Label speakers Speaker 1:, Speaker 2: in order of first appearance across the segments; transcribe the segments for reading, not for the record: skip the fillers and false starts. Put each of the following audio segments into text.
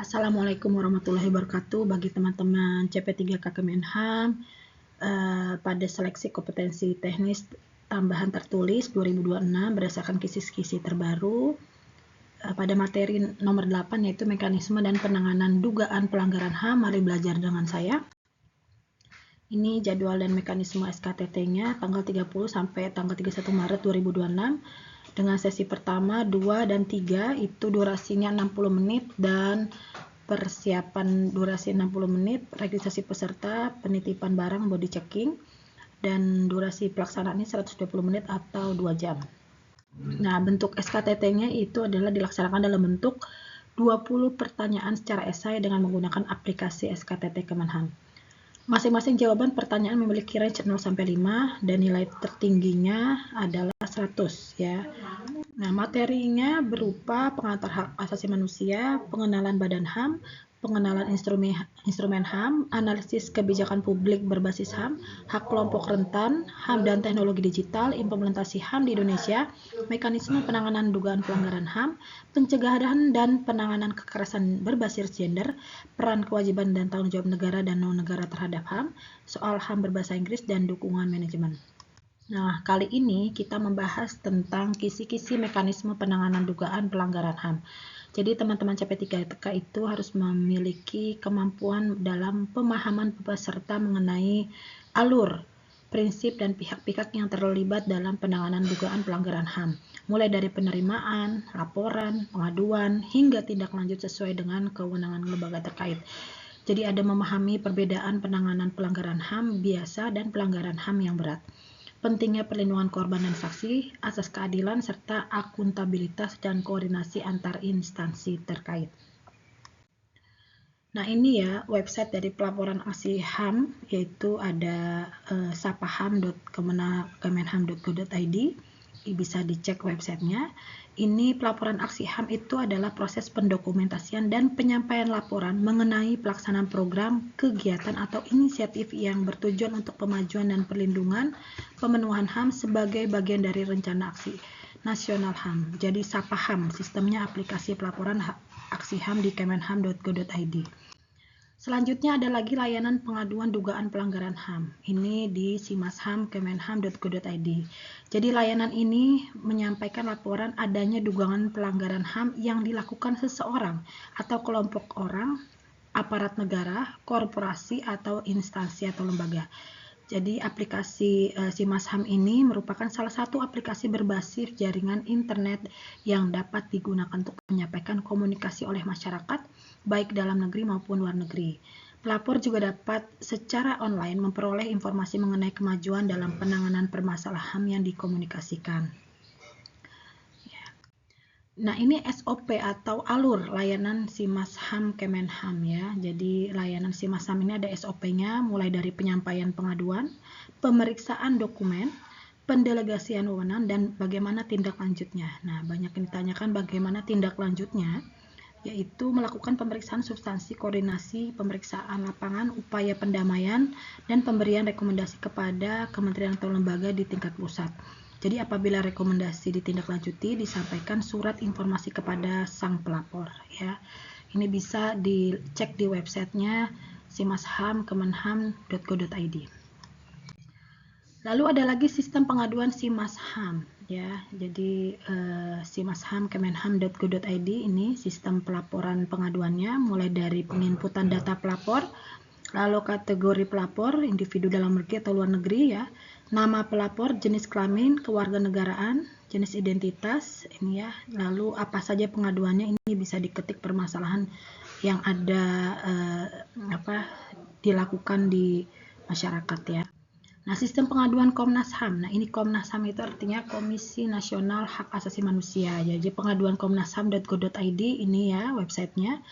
Speaker 1: Assalamualaikum warahmatullahi wabarakatuh. Bagi teman-teman CP3K Kemenham, pada seleksi kompetensi teknis tambahan tertulis 2026 berdasarkan kisi-kisi terbaru, pada materi nomor 8 yaitu mekanisme dan penanganan dugaan pelanggaran HAM, mari belajar dengan saya. Ini jadwal dan mekanisme SKTT-nya tanggal 30 sampai tanggal 31 Maret 2026 dengan sesi pertama, 2, dan 3 itu durasinya 60 menit dan persiapan durasi 60 menit, registrasi peserta, penitipan barang, body checking, dan durasi pelaksanaannya 120 menit atau 2 jam. Nah, bentuk SKTT-nya itu adalah dilaksanakan dalam bentuk 20 pertanyaan secara esai dengan menggunakan aplikasi SKTT Kemenham. Masing-masing jawaban pertanyaan memiliki range 0 sampai 5 dan nilai tertingginya adalah 100 ya. Nah, materinya berupa pengantar hak asasi manusia, pengenalan badan HAM, pengenalan instrumen HAM, analisis kebijakan publik berbasis HAM, hak kelompok rentan, HAM dan teknologi digital, implementasi HAM di Indonesia, mekanisme penanganan dugaan pelanggaran HAM, pencegahan dan penanganan kekerasan berbasis gender, peran kewajiban dan tanggung jawab negara dan non-negara terhadap HAM, soal HAM berbahasa Inggris, dan dukungan manajemen. Nah, kali ini kita membahas tentang kisi-kisi mekanisme penanganan dugaan pelanggaran HAM. Jadi teman-teman CP3K itu harus memiliki kemampuan dalam pemahaman peserta mengenai alur, prinsip, dan pihak-pihak yang terlibat dalam penanganan dugaan pelanggaran HAM, mulai dari penerimaan, laporan, pengaduan, hingga tindak lanjut sesuai dengan kewenangan lembaga terkait. Jadi ada memahami perbedaan penanganan pelanggaran HAM biasa dan pelanggaran HAM yang berat. Pentingnya perlindungan korban dan saksi, asas keadilan, serta akuntabilitas dan koordinasi antar instansi terkait. Nah, ini ya website dari pelaporan aksi HAM, yaitu ada sapaham.kemenham.go.id. Bisa dicek websitenya. Ini pelaporan aksi HAM itu adalah proses pendokumentasian dan penyampaian laporan mengenai pelaksanaan program, kegiatan, atau inisiatif yang bertujuan untuk pemajuan dan perlindungan pemenuhan HAM sebagai bagian dari rencana aksi nasional HAM. Jadi Sapaham, sistemnya aplikasi pelaporan aksi HAM di kemenham.go.id. Selanjutnya ada lagi layanan pengaduan dugaan pelanggaran HAM. Ini di simasham kemenham.go.id. Jadi layanan ini menyampaikan laporan adanya dugaan pelanggaran HAM yang dilakukan seseorang atau kelompok orang, aparat negara, korporasi, atau instansi atau lembaga. Jadi aplikasi simasham ini merupakan salah satu aplikasi berbasis jaringan internet yang dapat digunakan untuk menyampaikan komunikasi oleh masyarakat, baik dalam negeri maupun luar negeri. Pelapor juga dapat secara online memperoleh informasi mengenai kemajuan dalam penanganan permasalahan HAM yang dikomunikasikan. Nah, ini SOP atau alur layanan simasham Kemenham ya. Jadi layanan simasham ini ada SOP-nya mulai dari penyampaian pengaduan, pemeriksaan dokumen, pendelegasian wewenang, dan bagaimana tindak lanjutnya. Nah, banyak yang ditanyakan bagaimana tindak lanjutnya, yaitu melakukan pemeriksaan substansi, koordinasi, pemeriksaan lapangan, upaya pendamaian, dan pemberian rekomendasi kepada kementerian atau lembaga di tingkat pusat. Jadi apabila rekomendasi ditindaklanjuti, disampaikan surat informasi kepada sang pelapor ya. Ini bisa dicek di websitenya simasham kemenham.go.id. Lalu ada lagi sistem pengaduan simasham ya. Jadi simasham kemenham.go.id ini sistem pelaporan pengaduannya mulai dari penginputan data pelapor, lalu kategori pelapor, individu dalam negeri atau luar negeri ya, nama pelapor, jenis kelamin, kewarganegaraan, jenis identitas ini ya, lalu apa saja pengaduannya. Ini bisa diketik permasalahan yang ada dilakukan di masyarakat ya. Nah, sistem pengaduan Komnas HAM. Nah, ini Komnas HAM itu artinya Komisi Nasional Hak Asasi Manusia. Jadi pengaduan komnasham.go.id ini ya websitenya.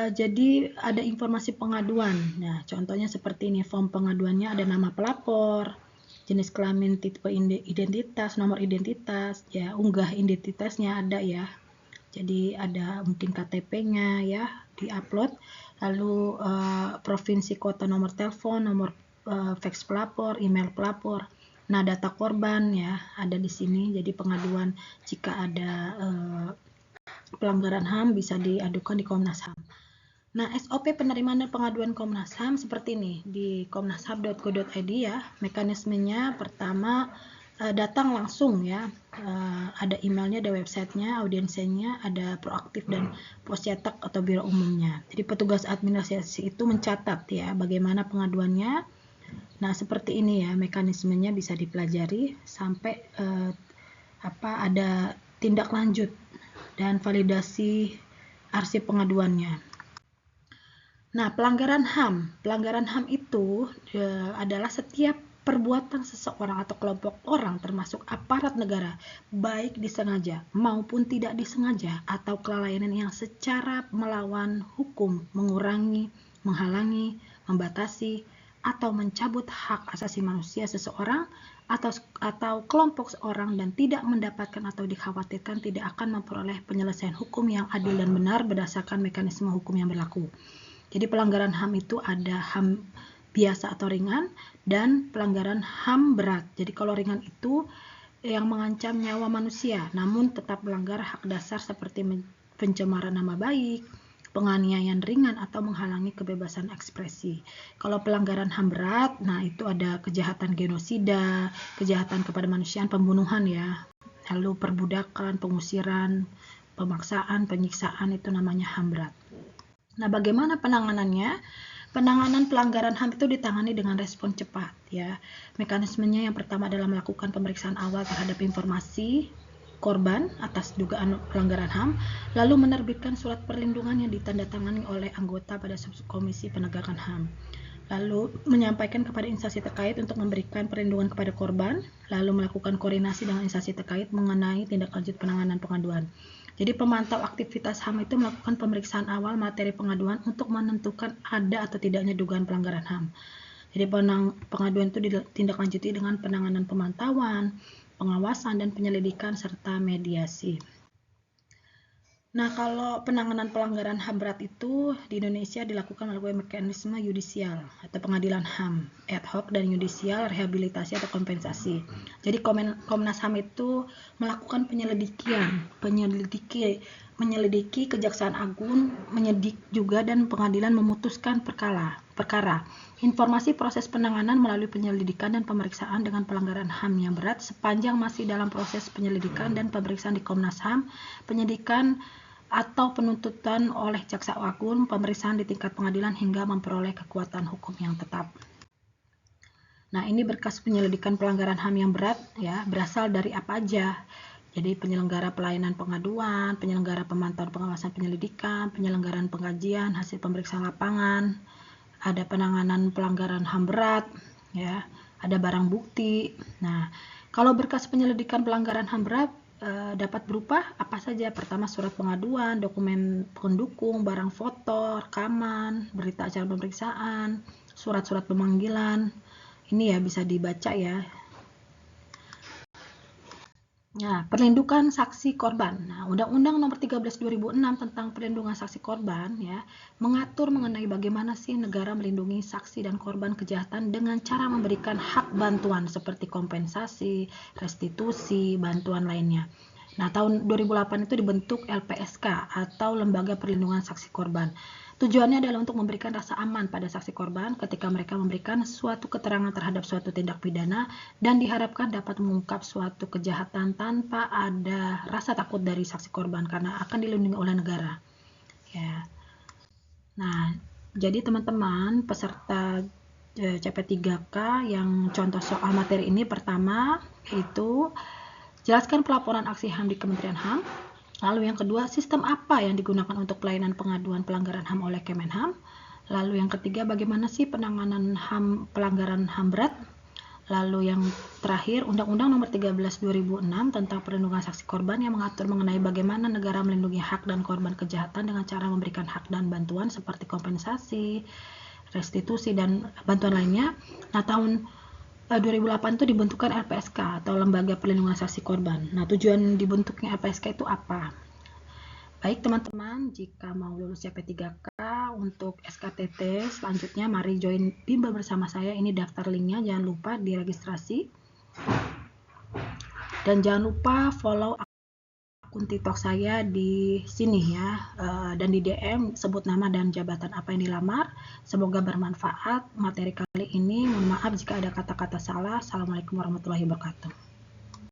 Speaker 1: Jadi ada informasi pengaduan. Nah, contohnya seperti ini, form pengaduannya ada nama pelapor, jenis kelamin, tipe identitas, nomor identitas, ya, unggah identitasnya ada ya. Jadi ada mungkin KTP-nya ya, diupload, lalu provinsi, kota, nomor telepon, nomor fax pelapor, email pelapor. Nah, data korban ya ada di sini. Jadi pengaduan jika ada pelanggaran HAM bisa diadukan di Komnas HAM. Nah, SOP penerimaan dan pengaduan Komnas HAM seperti ini di komnasham.go.id ya. Mekanismenya pertama datang langsung ya. Ada emailnya, ada websitenya, audiensinya, ada proaktif dan pos cetak atau biro umumnya. Jadi petugas administrasi itu mencatat ya bagaimana pengaduannya. Nah, seperti ini ya mekanismenya, bisa dipelajari sampai ada tindak lanjut dan validasi arsip pengaduannya. Nah, pelanggaran HAM itu adalah setiap perbuatan seseorang atau kelompok orang termasuk aparat negara, baik disengaja maupun tidak disengaja, atau kelalaian yang secara melawan hukum, mengurangi, menghalangi, membatasi, atau mencabut hak asasi manusia seseorang atau kelompok seorang dan tidak mendapatkan atau dikhawatirkan tidak akan memperoleh penyelesaian hukum yang adil dan benar berdasarkan mekanisme hukum yang berlaku. Jadi pelanggaran HAM itu ada HAM biasa atau ringan dan pelanggaran HAM berat. Jadi kalau ringan itu yang mengancam nyawa manusia namun tetap melanggar hak dasar seperti pencemaran nama baik, penganiayaan ringan atau menghalangi kebebasan ekspresi. Kalau pelanggaran HAM berat, nah itu ada kejahatan genosida, kejahatan kepada manusia, pembunuhan ya, lalu perbudakan, pengusiran, pemaksaan, penyiksaan, itu namanya HAM berat. Nah, bagaimana penanganannya? Penanganan pelanggaran HAM itu ditangani dengan respon cepat ya. Mekanismenya yang pertama adalah melakukan pemeriksaan awal terhadap informasi korban atas dugaan pelanggaran HAM, lalu menerbitkan surat perlindungan yang ditandatangani oleh anggota pada Subkomisi Penegakan HAM, lalu menyampaikan kepada instansi terkait untuk memberikan perlindungan kepada korban, lalu melakukan koordinasi dengan instansi terkait mengenai tindak lanjut penanganan pengaduan. Jadi pemantau aktivitas HAM itu melakukan pemeriksaan awal materi pengaduan untuk menentukan ada atau tidaknya dugaan pelanggaran HAM. Jadi pengaduan itu ditindaklanjuti dengan penanganan pemantauan, pengawasan, dan penyelidikan, serta mediasi. Nah, kalau penanganan pelanggaran HAM berat itu di Indonesia dilakukan melalui mekanisme yudisial atau pengadilan HAM, ad hoc, dan yudisial, rehabilitasi atau kompensasi. Jadi Komnas HAM itu melakukan menyelidiki, Kejaksaan Agung menyidik juga, dan pengadilan memutuskan perkara. Informasi proses penanganan melalui penyelidikan dan pemeriksaan dengan pelanggaran HAM yang berat sepanjang masih dalam proses penyelidikan dan pemeriksaan di Komnas HAM, penyidikan atau penuntutan oleh Jaksa Agung, pemeriksaan di tingkat pengadilan hingga memperoleh kekuatan hukum yang tetap. Nah, ini berkas penyelidikan pelanggaran HAM yang berat ya, berasal dari apa aja? Jadi penyelenggara pelayanan pengaduan, penyelenggara pemantauan pengawasan penyelidikan, penyelenggaraan pengkajian hasil pemeriksaan lapangan, ada penanganan pelanggaran HAM berat ya, ada barang bukti. Nah, kalau berkas penyelidikan pelanggaran HAM berat dapat berupa apa saja? Pertama, surat pengaduan, dokumen pendukung, barang foto, rekaman, berita acara pemeriksaan, surat-surat pemanggilan. Ini ya bisa dibaca ya. Nah, perlindungan saksi korban. Nah, Undang-Undang Nomor 13 2006 tentang perlindungan saksi korban ya, mengatur mengenai bagaimana sih negara melindungi saksi dan korban kejahatan dengan cara memberikan hak bantuan seperti kompensasi, restitusi, bantuan lainnya. Nah, tahun 2008 itu dibentuk LPSK atau Lembaga Perlindungan Saksi Korban. Tujuannya adalah untuk memberikan rasa aman pada saksi korban ketika mereka memberikan suatu keterangan terhadap suatu tindak pidana dan diharapkan dapat mengungkap suatu kejahatan tanpa ada rasa takut dari saksi korban karena akan dilindungi oleh negara. Ya. Nah, jadi teman-teman peserta CP3K yang contoh soal materi ini, pertama yaitu jelaskan pelaporan aksi HAM di Kementerian HAM. Lalu yang kedua, sistem apa yang digunakan untuk pelayanan pengaduan pelanggaran HAM oleh Kemenham. Lalu yang ketiga, bagaimana sih penanganan HAM pelanggaran HAM berat. Lalu yang terakhir, Undang-Undang Nomor 13 2006 tentang perlindungan saksi korban yang mengatur mengenai bagaimana negara melindungi hak dan korban kejahatan dengan cara memberikan hak dan bantuan seperti kompensasi, restitusi, dan bantuan lainnya. Nah, tahun 2008 itu dibentukkan LPSK atau Lembaga Perlindungan Saksi Korban. Nah, tujuan dibentuknya LPSK itu apa? Baik teman-teman, jika mau lulus CP3K untuk SKTT selanjutnya mari join bimbel bersama saya. Ini daftar linknya, jangan lupa diregistrasi. Dan jangan lupa follow akun TikTok saya di sini ya, dan di DM sebut nama dan jabatan apa yang dilamar. Semoga bermanfaat materi kali ini. Mohon maaf jika ada kata-kata salah. Assalamualaikum warahmatullahi wabarakatuh.